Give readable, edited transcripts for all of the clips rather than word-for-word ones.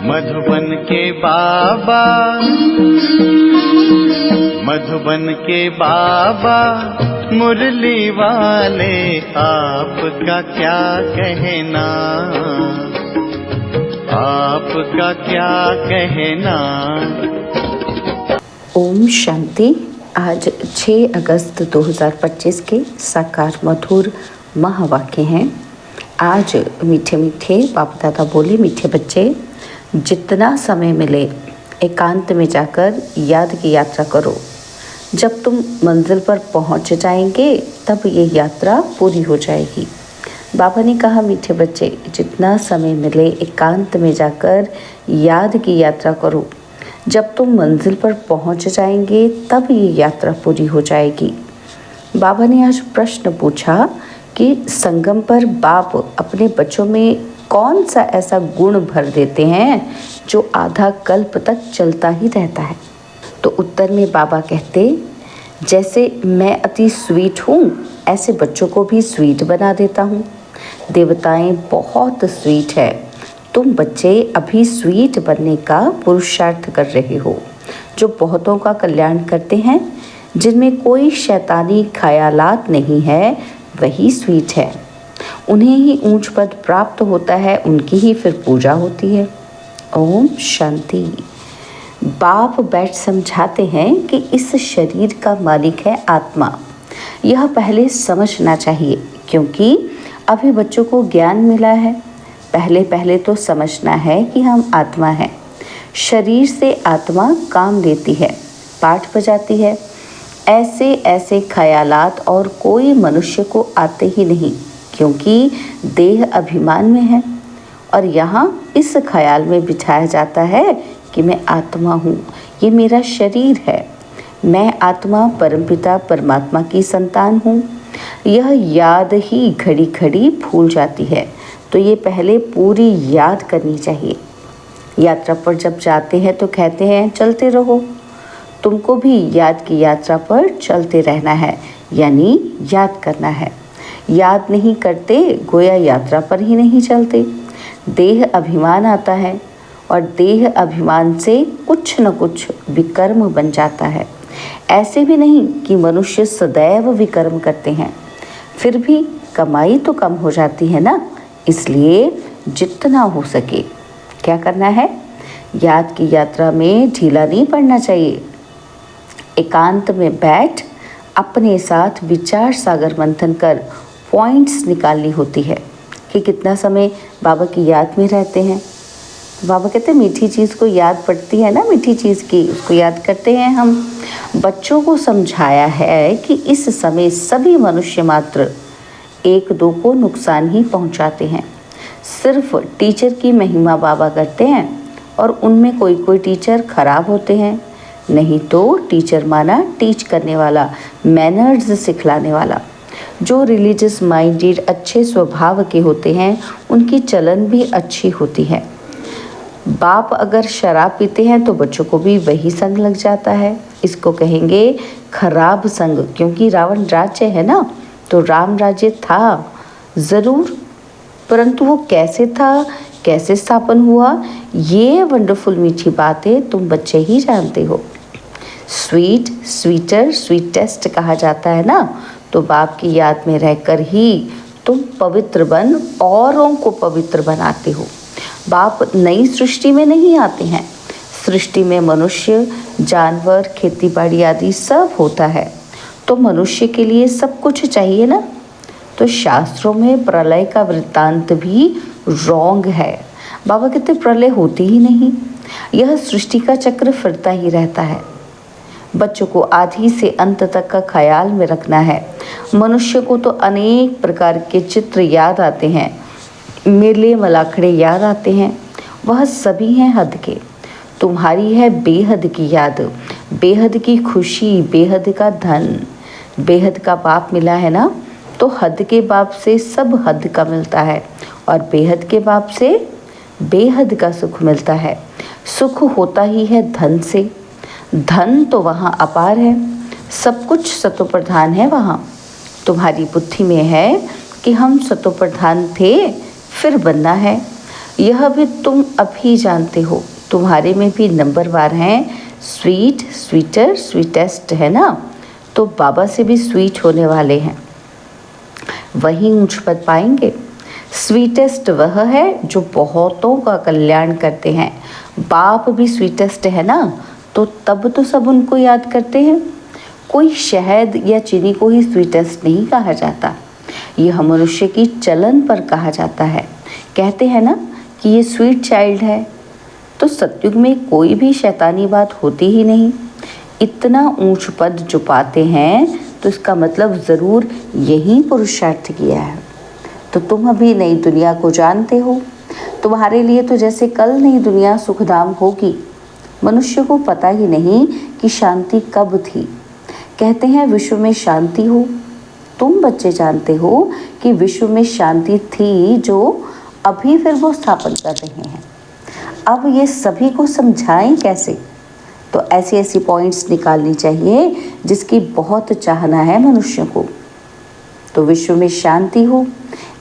मधुबन के बाबा, मधुबन के बाबा मुरली वाले, आपका क्या कहना, आपका क्या कहना। ओम शांति। आज 6 अगस्त 2025 के साकार मधुर महावाक्य हैं। आज मीठे मीठे बाप दादा बोले, मीठे बच्चे, जितना समय मिले एकांत में जाकर याद की यात्रा करो। जब तुम मंजिल पर पहुंच जाएंगे तब ये यात्रा पूरी हो जाएगी। बाबा ने कहा, मीठे बच्चे, जितना समय मिले एकांत में जाकर याद की यात्रा करो। जब तुम मंजिल पर पहुंच जाएंगे तब ये यात्रा पूरी हो जाएगी। बाबा ने आज प्रश्न पूछा कि संगम पर बाप अपने बच्चों में कौन सा ऐसा गुण भर देते हैं जो आधा कल्प तक चलता ही रहता है। तो उत्तर में बाबा कहते, जैसे मैं अति स्वीट हूँ ऐसे बच्चों को भी स्वीट बना देता हूँ। देवताएं बहुत स्वीट है, तुम बच्चे अभी स्वीट बनने का पुरुषार्थ कर रहे हो। जो बहुतों का कल्याण करते हैं, जिनमें कोई शैतानी ख्यालात नहीं है, वही स्वीट है। उन्हें ही ऊंच पद प्राप्त होता है, उनकी ही फिर पूजा होती है। ओम शांति। बाप बैठ समझाते हैं कि इस शरीर का मालिक है आत्मा। यह पहले समझना चाहिए, क्योंकि अभी बच्चों को ज्ञान मिला है। पहले पहले तो समझना है कि हम आत्मा हैं। शरीर से आत्मा काम लेती है, पाठ बजाती है। ऐसे ऐसे ख्यालात और कोई मनुष्य को आते ही नहीं, क्योंकि देह अभिमान में है और यहाँ इस ख्याल में बिठाया जाता है कि मैं आत्मा हूँ, ये मेरा शरीर है, मैं आत्मा परमपिता परमात्मा की संतान हूँ। यह याद ही घड़ी घड़ी भूल जाती है, तो ये पहले पूरी याद करनी चाहिए। यात्रा पर जब जाते हैं तो कहते हैं चलते रहो। तुमको भी याद की यात्रा पर चलते रहना है, यानी याद करना है। याद नहीं करते गोया यात्रा पर ही नहीं चलते। देह अभिमान आता है और देह अभिमान से कुछ न कुछ विकर्म बन जाता है। ऐसे भी नहीं कि मनुष्य सदैव विकर्म करते हैं, फिर भी कमाई तो कम हो जाती है ना। इसलिए जितना हो सके क्या करना है, याद की यात्रा में ढीला नहीं पड़ना चाहिए। एकांत में बैठ अपने साथ विचार सागर मंथन कर पॉइंट्स निकालनी होती है कि कितना समय बाबा की याद में रहते हैं। बाबा कहते हैं मीठी चीज़ को याद पड़ती है ना, मीठी चीज़ की उसको याद करते हैं हम। बच्चों को समझाया है कि इस समय सभी मनुष्य मात्र एक दो को नुकसान ही पहुंचाते हैं। सिर्फ टीचर की महिमा बाबा करते हैं और उनमें कोई कोई टीचर खराब होते हैं, नहीं तो टीचर माना टीच करने वाला, मैनर्स सिखलाने वाला। जो रिलीजियस माइंडेड अच्छे स्वभाव के होते हैं, उनकी चलन भी अच्छी होती है। बाप अगर शराब पीते हैं तो बच्चों को भी वही संग लग जाता है। इसको कहेंगे खराब संग, क्योंकि रावण राज्य है ना, तो राम राज्य था ज़रूर, परंतु वो कैसे था, कैसे स्थापन हुआ, ये वंडरफुल मीठी बातें तुम बच्चे ही जानते हो। स्वीट, स्वीटर, स्वीटेस्ट कहा जाता है ना, तो बाप की याद में रहकर ही तुम पवित्र बन औरों को पवित्र बनाते हो। बाप नई सृष्टि में नहीं आते हैं। सृष्टि में मनुष्य, जानवर, खेती बाड़ी आदि सब होता है, तो मनुष्य के लिए सब कुछ चाहिए ना। तो शास्त्रों में प्रलय का वृत्तांत भी रॉन्ग है। बाबा कहते प्रलय होती ही नहीं, यह सृष्टि का चक्र फिरता ही रहता है। बच्चों को आदि से अंत तक का ख्याल में रखना है। मनुष्य को तो अनेक प्रकार के चित्र याद आते हैं, मेले मलाखड़े याद आते हैं, वह सभी हैं हद के। तुम्हारी है बेहद की याद, बेहद की खुशी, बेहद का धन। बेहद का बाप मिला है ना, तो हद के बाप से सब हद का मिलता है, और बेहद के बाप से बेहद का सुख मिलता है। सुख होता ही है धन से। धन तो वहाँ अपार है, सब कुछ सतोप्रधान है वहाँ। तुम्हारी बुद्धि में है कि हम सतोप्रधान थे, फिर बनना है। यह भी तुम अभी जानते हो। तुम्हारे में भी नंबरवार हैं, स्वीट, स्वीटर, स्वीटेस्ट, है ना? तो बाबा से भी स्वीट होने वाले हैं, वही ऊंच पद पाएंगे। स्वीटेस्ट वह है जो बहुतों का कल्याण करते हैं। बाप भी स्वीटेस्ट है ना, तो तब तो सब उनको याद करते हैं। कोई शहद या चीनी को ही स्वीटेस्ट नहीं कहा जाता, यह मनुष्य की चलन पर कहा जाता है। कहते हैं ना कि ये स्वीट चाइल्ड है, तो सतयुग में कोई भी शैतानी बात होती ही नहीं। इतना ऊंच पद जो पाते हैं तो इसका मतलब ज़रूर यही पुरुषार्थ किया है। तो तुम अभी नई दुनिया को जानते हो। तुम्हारे लिए तो जैसे कल नई दुनिया सुखधाम होगी। मनुष्य को पता ही नहीं कि शांति कब थी। कहते हैं विश्व में शांति हो। तुम बच्चे जानते हो कि विश्व में शांति थी, जो अभी फिर वो स्थापन कर रहे हैं। अब ये सभी को समझाएं कैसे? तो ऐसी ऐसी पॉइंट्स निकालनी चाहिए जिसकी बहुत चाहना है मनुष्य को। तो विश्व में शांति हो,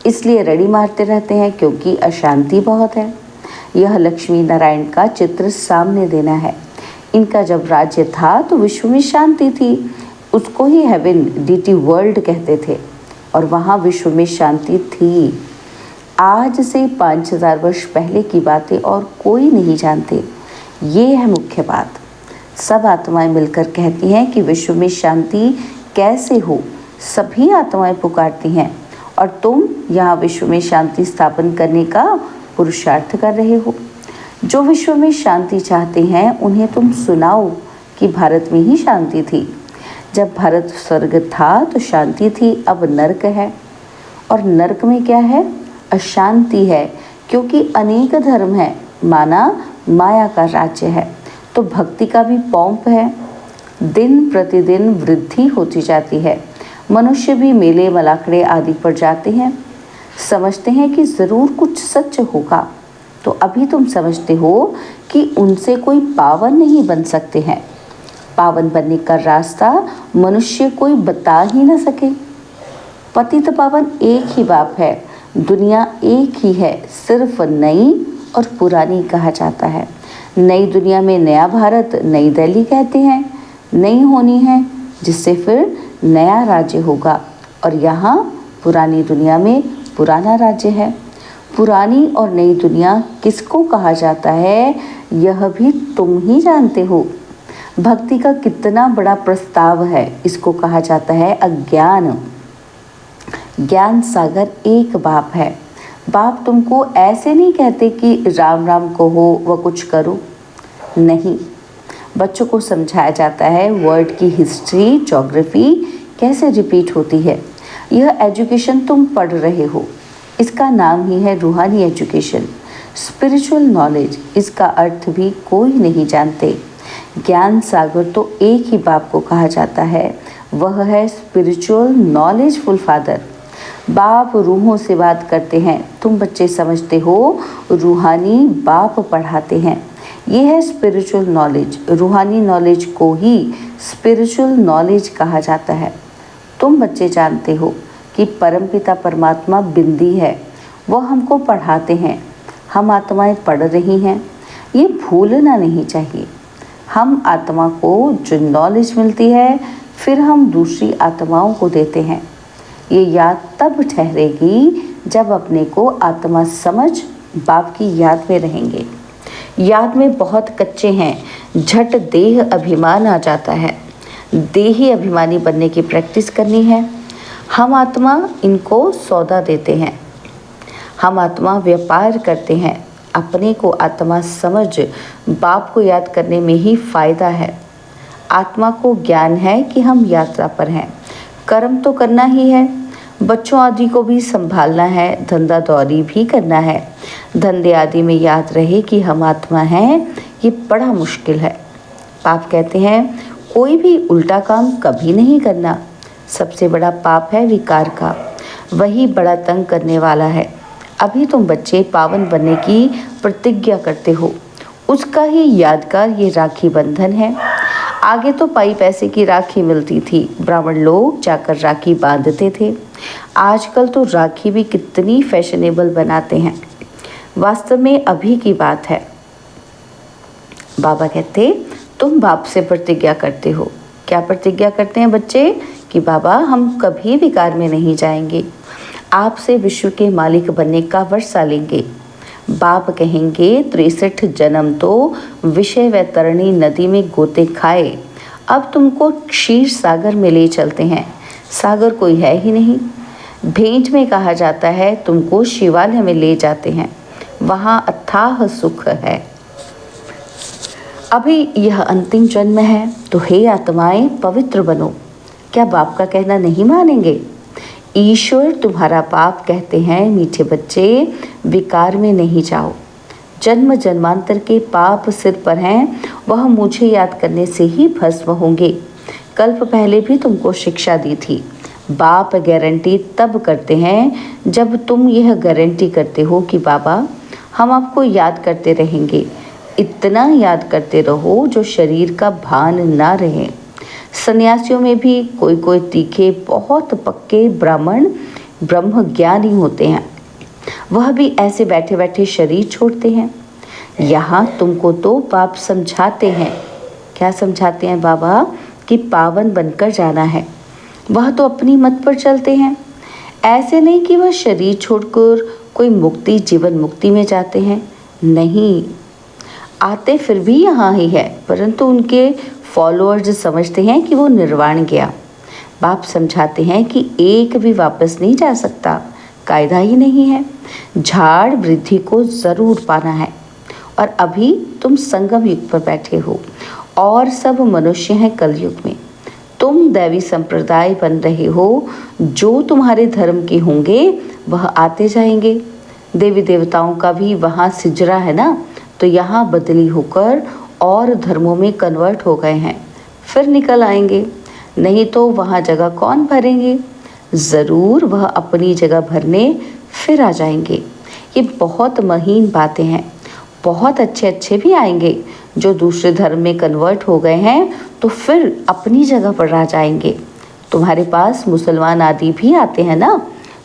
इसलिए रड़ी मारते रहते हैं क्योंकि अशांति बहुत है। यह लक्ष्मी नारायण का चित्र सामने देना है। इनका जब राज्य था तो विश्व में शांति थी, उसको ही हेवन, डीटी वर्ल्ड कहते थे, और वहाँ विश्व में शांति थी। आज से 5000 वर्ष पहले की बातें और कोई नहीं जानते। ये है मुख्य बात। सब आत्माएं मिलकर कहती हैं कि विश्व में शांति कैसे हो। सभी आत्माएं पुकारती हैं और तुम यहाँ विश्व में शांति स्थापन करने का पुरुषार्थ कर रहे हो। जो विश्व में शांति चाहते हैं उन्हें तुम सुनाओ कि भारत में ही शांति थी। जब भारत स्वर्ग था तो शांति थी, अब नरक है। और नरक में क्या है? अशांति है, क्योंकि अनेक धर्म है, माना माया का राज्य है। तो भक्ति का भी पौंप है। दिन प्रतिदिन वृद्धि होती जाती है। मनुष्य भी मेले मलाखड़े आदि पर जाते हैं, समझते हैं कि ज़रूर कुछ सच होगा। तो अभी तुम समझते हो कि उनसे कोई पावन नहीं बन सकते हैं। पावन बनने का रास्ता मनुष्य कोई बता ही न सके। पतित पावन एक ही बाप है, दुनिया एक ही है, सिर्फ नई और पुरानी कहा जाता है। नई दुनिया में नया भारत, नई दिल्ली कहते हैं, नई होनी है, जिससे फिर नया राज्य होगा। और यहाँ पुरानी दुनिया में पुराना राज्य है। पुरानी और नई दुनिया किसको कहा जाता है, यह भी तुम ही जानते हो। भक्ति का कितना बड़ा प्रस्ताव है। इसको कहा जाता है अज्ञान। ज्ञान सागर एक बाप है। बाप तुमको ऐसे नहीं कहते कि राम राम कहो व कुछ करो, नहीं। बच्चों को समझाया जाता है वर्ड की हिस्ट्री, ज्योग्राफी कैसे रिपीट होती है। यह एजुकेशन तुम पढ़ रहे हो, इसका नाम ही है रूहानी एजुकेशन, स्पिरिचुअल नॉलेज। इसका अर्थ भी कोई नहीं जानते। ज्ञान सागर तो एक ही बाप को कहा जाता है, वह है स्पिरिचुअल नॉलेजफुल फादर। बाप रूहों से बात करते हैं, तुम बच्चे समझते हो रूहानी बाप पढ़ाते हैं। ये है स्पिरिचुअल नॉलेज। रूहानी नॉलेज को ही स्पिरिचुअल नॉलेज कहा जाता है। तुम बच्चे जानते हो कि परमपिता परमात्मा बिंदी है, वह हमको पढ़ाते हैं। हम आत्माएं पढ़ रही हैं, ये भूलना नहीं चाहिए। हम आत्मा को जो नॉलेज मिलती है फिर हम दूसरी आत्माओं को देते हैं। ये याद तब ठहरेगी जब अपने को आत्मा समझ बाप की याद में रहेंगे। याद में बहुत कच्चे हैं, झट देह अभिमान आ जाता है। देही अभिमानी बनने की प्रैक्टिस करनी है। हम आत्मा इनको सौदा देते हैं, हम आत्मा व्यापार करते हैं। अपने को आत्मा समझ बाप को याद करने में ही फायदा है। आत्मा को ज्ञान है कि हम यात्रा पर हैं, कर्म तो करना ही है। बच्चों आदि को भी संभालना है, धंधा दौरी भी करना है। धंधे आदि में याद रहे कि हम आत्मा हैं, ये बड़ा मुश्किल है। पाप कहते हैं कोई भी उल्टा काम कभी नहीं करना। सबसे बड़ा पाप है विकार का, वही बड़ा तंग करने वाला है। अभी तुम बच्चे पावन बनने की प्रतिज्ञा करते हो, उसका ही यादगार ये राखी बंधन है। आगे तो पाई पैसे की राखी मिलती थी, ब्राह्मण लोग जाकर राखी बांधते थे। आजकल तो राखी भी कितनी फैशनेबल बनाते हैं। वास्तव में अभी की बात है। बाबा कहते तुम बाप से प्रतिज्ञा करते हो। क्या प्रतिज्ञा करते हैं बच्चे? कि बाबा हम कभी विकार में नहीं जाएंगे, आपसे विश्व के मालिक बनने का वर्षा लेंगे। बाप कहेंगे 63 जन्म तो विषय व तरणी नदी में गोते खाए, अब तुमको क्षीर सागर में ले चलते हैं। सागर कोई है ही नहीं। भेंट में कहा जाता है तुमको शिवालय में ले जाते हैं, वहाँ अथाह सुख है। अभी यह अंतिम जन्म है, तो हे आत्माएं पवित्र बनो। क्या बाप का कहना नहीं मानेंगे? ईश्वर तुम्हारा पाप कहते हैं मीठे बच्चे, विकार में नहीं जाओ। जन्म जन्मांतर के पाप सिर पर हैं, वह मुझे याद करने से ही भस्म होंगे। कल्प पहले भी तुमको शिक्षा दी थी। बाप गारंटी तब करते हैं जब तुम यह गारंटी करते हो कि बाबा हम आपको याद करते रहेंगे। इतना याद करते रहो जो शरीर का भान ना रहे। सन्यासियों में भी कोई कोई तीखे बहुत पक्के ब्राह्मण ब्रह्म ज्ञानी होते हैं, वह भी ऐसे बैठे बैठे शरीर छोड़ते हैं। यहाँ तुमको तो पाप समझाते हैं। क्या समझाते हैं बाबा? कि पावन बनकर जाना है। वह तो अपनी मत पर चलते हैं। ऐसे नहीं कि वह शरीर छोड़कर कोई मुक्ति जीवन मुक्ति में जाते हैं। नहीं, आते फिर भी यहाँ ही है, परंतु उनके फॉलोअर्स समझते हैं कि वो निर्वाण गया। बाप समझाते हैं कि एक भी वापस नहीं जा सकता, कायदा ही नहीं है। झाड़ वृद्धि को ज़रूर पाना है। और अभी तुम संगम युग पर बैठे हो और सब मनुष्य हैं कलयुग में। तुम दैवी संप्रदाय बन रहे हो। जो तुम्हारे धर्म के होंगे वह आते जाएंगे। देवी देवताओं का भी वहाँ सिजरा है ना, तो यहाँ बदली होकर और धर्मों में कन्वर्ट हो गए हैं, फिर निकल आएंगे। नहीं तो वहाँ जगह कौन भरेंगे? ज़रूर वह अपनी जगह भरने फिर आ जाएंगे। ये बहुत महीन बातें हैं। बहुत अच्छे अच्छे भी आएंगे जो दूसरे धर्म में कन्वर्ट हो गए हैं, तो फिर अपनी जगह पर आ जाएंगे। तुम्हारे पास मुसलमान आदि भी आते हैं ना,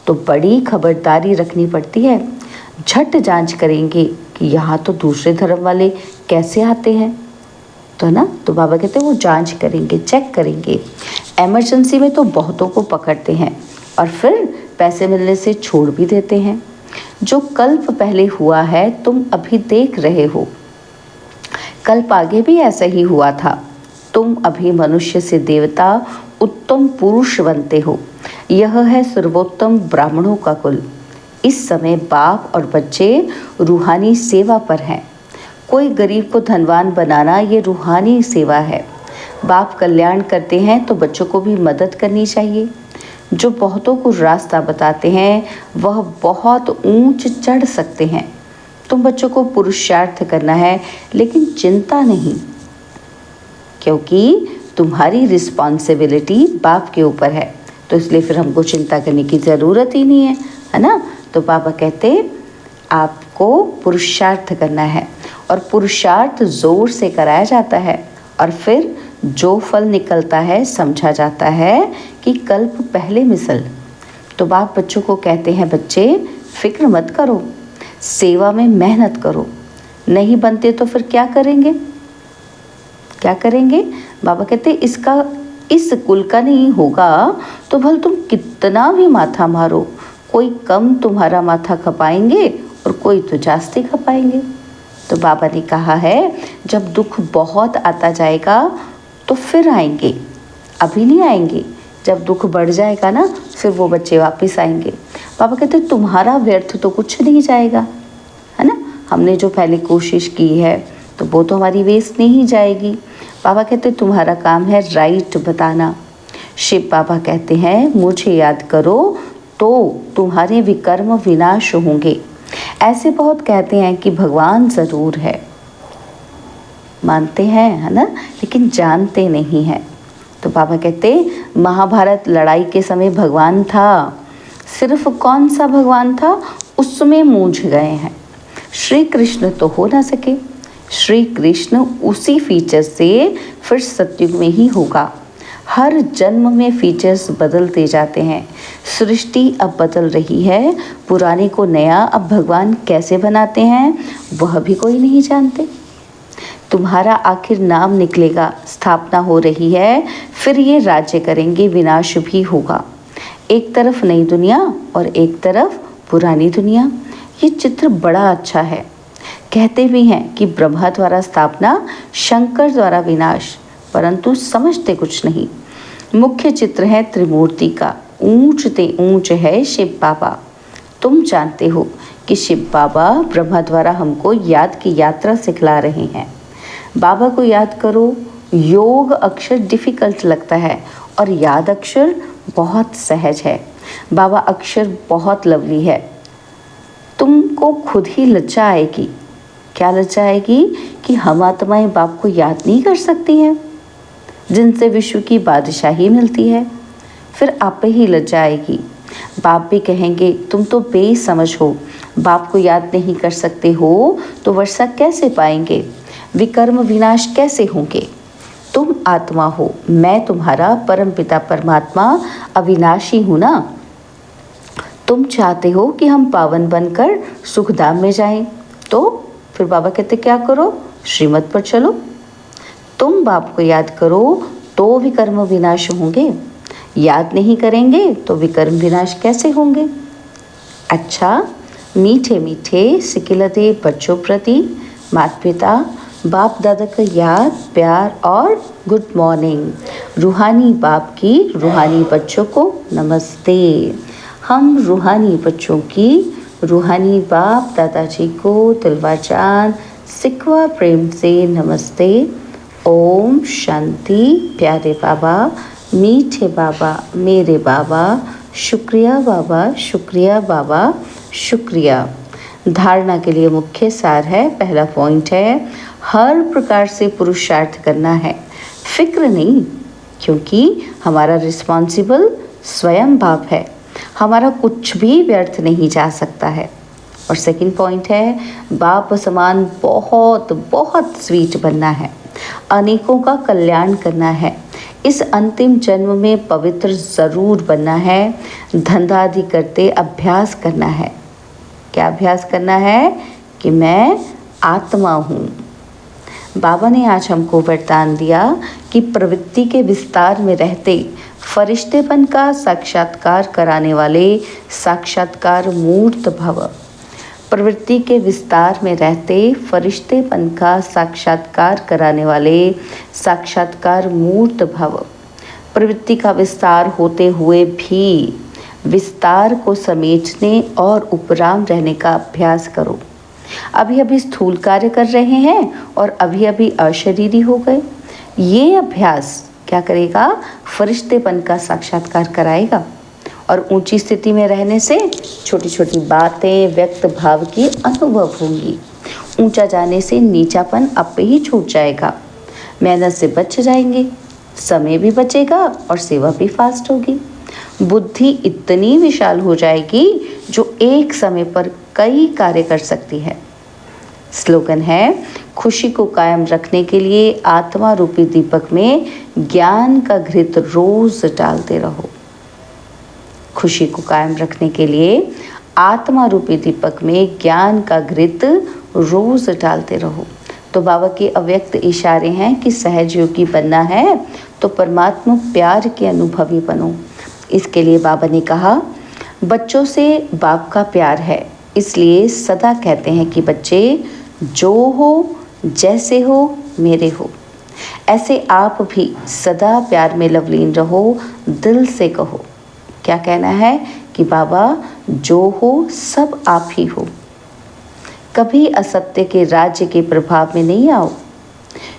तो बड़ी खबरदारी रखनी पड़ती है। झट जांच करेंगे कि यहाँ तो दूसरे धर्म वाले कैसे आते हैं, तो ना, तो बाबा कहते हैं वो जांच करेंगे, चेक करेंगे। इमरजेंसी में तो बहुतों को पकड़ते हैं और फिर पैसे मिलने से छोड़ भी देते हैं। जो कल्प पहले हुआ है तुम अभी देख रहे हो, कल्प आगे भी ऐसा ही हुआ था। तुम अभी मनुष्य से देवता उत्तम पुरुष बनते हो। यह है सर्वोत्तम ब्राह्मणों का कुल। इस समय बाप और बच्चे रूहानी सेवा पर हैं। कोई गरीब को धनवान बनाना ये रूहानी सेवा है। बाप कल्याण करते हैं तो बच्चों को भी मदद करनी चाहिए। जो बहुतों को रास्ता बताते हैं वह बहुत ऊंच चढ़ सकते हैं। तुम बच्चों को पुरुषार्थ करना है, लेकिन चिंता नहीं, क्योंकि तुम्हारी रिस्पॉन्सिबिलिटी बाप के ऊपर है, तो इसलिए फिर हमको चिंता करने की ज़रूरत ही नहीं है ना। तो बाबा कहते आपको पुरुषार्थ करना है, और पुरुषार्थ ज़ोर से कराया जाता है, और फिर जो फल निकलता है समझा जाता है कि कल्प पहले मिसल। तो बाप बच्चों को कहते हैं बच्चे फिक्र मत करो, सेवा में मेहनत करो। नहीं बनते तो फिर क्या करेंगे? क्या करेंगे? बाबा कहते इसका इस कुल का नहीं होगा तो भल तुम कितना भी माथा मारो, कोई कम तुम्हारा माथा खपाएंगे और कोई तो जास्ती खपाएंगे। तो बाबा ने कहा है जब दुख बहुत आता जाएगा तो फिर आएंगे, अभी नहीं आएंगे। जब दुख बढ़ जाएगा ना फिर वो बच्चे वापस आएंगे। पापा कहते तुम्हारा व्यर्थ तो कुछ नहीं जाएगा, है ना। हमने जो पहले कोशिश की है तो वो तो हमारी वेस्ट नहीं जाएगी। पापा कहते तुम्हारा काम है राइट बताना। शिव बाबा कहते हैं मुझे याद करो तो तुम्हारे विकर्म विनाश होंगे। ऐसे बहुत कहते हैं कि भगवान ज़रूर है, मानते हैं, है ना, लेकिन जानते नहीं हैं। तो बाबा कहते महाभारत लड़ाई के समय भगवान था, सिर्फ कौन सा भगवान था उसमें मूझ गए हैं। श्री कृष्ण तो हो ना सके। श्री कृष्ण उसी फीचर से फिर सतयुग में ही होगा। हर जन्म में फीचर्स बदलते जाते हैं। सृष्टि अब बदल रही है, पुराने को नया अब भगवान कैसे बनाते हैं वह भी कोई नहीं जानते। तुम्हारा आखिर नाम निकलेगा, स्थापना हो रही है, फिर ये राज्य करेंगे, विनाश भी होगा। एक तरफ नई दुनिया और एक तरफ पुरानी दुनिया। ये चित्र बड़ा अच्छा है। कहते भी हैं कि ब्रह्मा द्वारा स्थापना, शंकर द्वारा विनाश, परंतु समझते कुछ नहीं। मुख्य चित्र है त्रिमूर्ति का, ऊंच ते ऊंच है शिव बाबा। तुम जानते हो कि शिव बाबा ब्रह्मा द्वारा हमको याद की यात्रा सिखला रहे हैं। बाबा को याद करो। योग अक्षर डिफिकल्ट लगता है और याद अक्षर बहुत सहज है। बाबा अक्षर बहुत लवली है। तुमको खुद ही लज्जा आएगी। क्या लज्जा आएगी कि हम आत्माएं बाप को याद नहीं कर सकती हैं, जिनसे विश्व की बादशाही मिलती है। फिर आप पे ही लज्जा आएगी। बाप भी कहेंगे तुम तो बेसमझ हो, बाप को याद नहीं कर सकते हो तो वर्षा कैसे पाएंगे, विकर्म विनाश कैसे होंगे। तुम आत्मा हो, मैं तुम्हारा परमपिता परमात्मा अविनाशी हूँ ना। तुम चाहते हो कि हम पावन बनकर सुखधाम में जाएं, तो फिर बाबा कहते क्या करो, श्रीमत पर चलो। तुम बाप को याद करो तो विकर्म विनाश होंगे, याद नहीं करेंगे तो विकर्म विनाश कैसे होंगे। अच्छा, मीठे मीठे सिकिलते बच्चों प्रति माता पिता बाप दादा का याद, प्यार और गुड मॉर्निंग। रूहानी बाप की रूहानी बच्चों को नमस्ते। हम रूहानी बच्चों की रूहानी बाप दादाजी को दिलवा जान सिकवा प्रेम से नमस्ते। ओम शांति। प्यारे बाबा, मीठे बाबा, मेरे बाबा, शुक्रिया बाबा, शुक्रिया बाबा, शुक्रिया। धारणा के लिए मुख्य सार है, पहला पॉइंट है हर प्रकार से पुरुषार्थ करना है, फिक्र नहीं, क्योंकि हमारा रिस्पॉन्सिबल स्वयं बाप है। हमारा कुछ भी व्यर्थ नहीं जा सकता है। और सेकंड पॉइंट है बाप समान बहुत बहुत स्वीट बनना है, अनेकों का कल्याण करना है। इस अंतिम जन्म में पवित्र ज़रूर बनना है। धंधा आदि करते अभ्यास करना है। क्या अभ्यास करना है कि मैं आत्मा हूँ। बाबा ने आज हमको वरदान दिया कि प्रवृत्ति के विस्तार में रहते फरिश्तेपन का साक्षात्कार कराने वाले साक्षात्कार मूर्त भव। प्रवृत्ति के विस्तार में रहते फरिश्तेपन का साक्षात्कार कराने वाले साक्षात्कार मूर्त भव। प्रवृत्ति का विस्तार होते हुए भी विस्तार को समेटने और उपराम रहने का अभ्यास करो। अभी अभी स्थूल कार्य कर रहे हैं और अभी अभी अशरीरी हो गए। ये अभ्यास क्या करेगा, फरिश्तेपन का साक्षात्कार कराएगा और ऊंची स्थिति में रहने से छोटी छोटी बातें व्यक्त भाव की अनुभव होंगी। ऊंचा जाने से नीचापन आपे ही छूट जाएगा। मेहनत से बच जाएंगे, समय भी बचेगा और सेवा भी फास्ट होगी। बुद्धि इतनी विशाल हो जाएगी जो एक समय पर कई कार्य कर सकती है। स्लोगन है खुशी को कायम रखने के लिए आत्मा रूपी दीपक में ज्ञान का घृत रोज डालते रहो। खुशी को कायम रखने के लिए आत्मा रूपी दीपक में ज्ञान का घृत रोज डालते रहो। तो बाबा के अव्यक्त इशारे हैं कि सहज योगी बनना है तो परमात्मा प्यार के अनुभवी बनो। इसके लिए बाबा ने कहा बच्चों से बाप का प्यार है, इसलिए सदा कहते हैं कि बच्चे जो हो जैसे हो मेरे हो। ऐसे आप भी सदा प्यार में लवलीन रहो, दिल से कहो। क्या कहना है कि बाबा जो हो सब आप ही हो। कभी असत्य के राज्य के प्रभाव में नहीं आओ।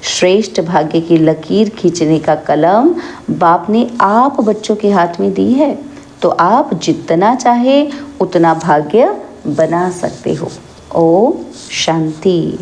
श्रेष्ठ भाग्य की लकीर खींचने का कलम बाप ने आप बच्चों के हाथ में दी है, तो आप जितना चाहे उतना भाग्य बना सकते हो। ओम शांति।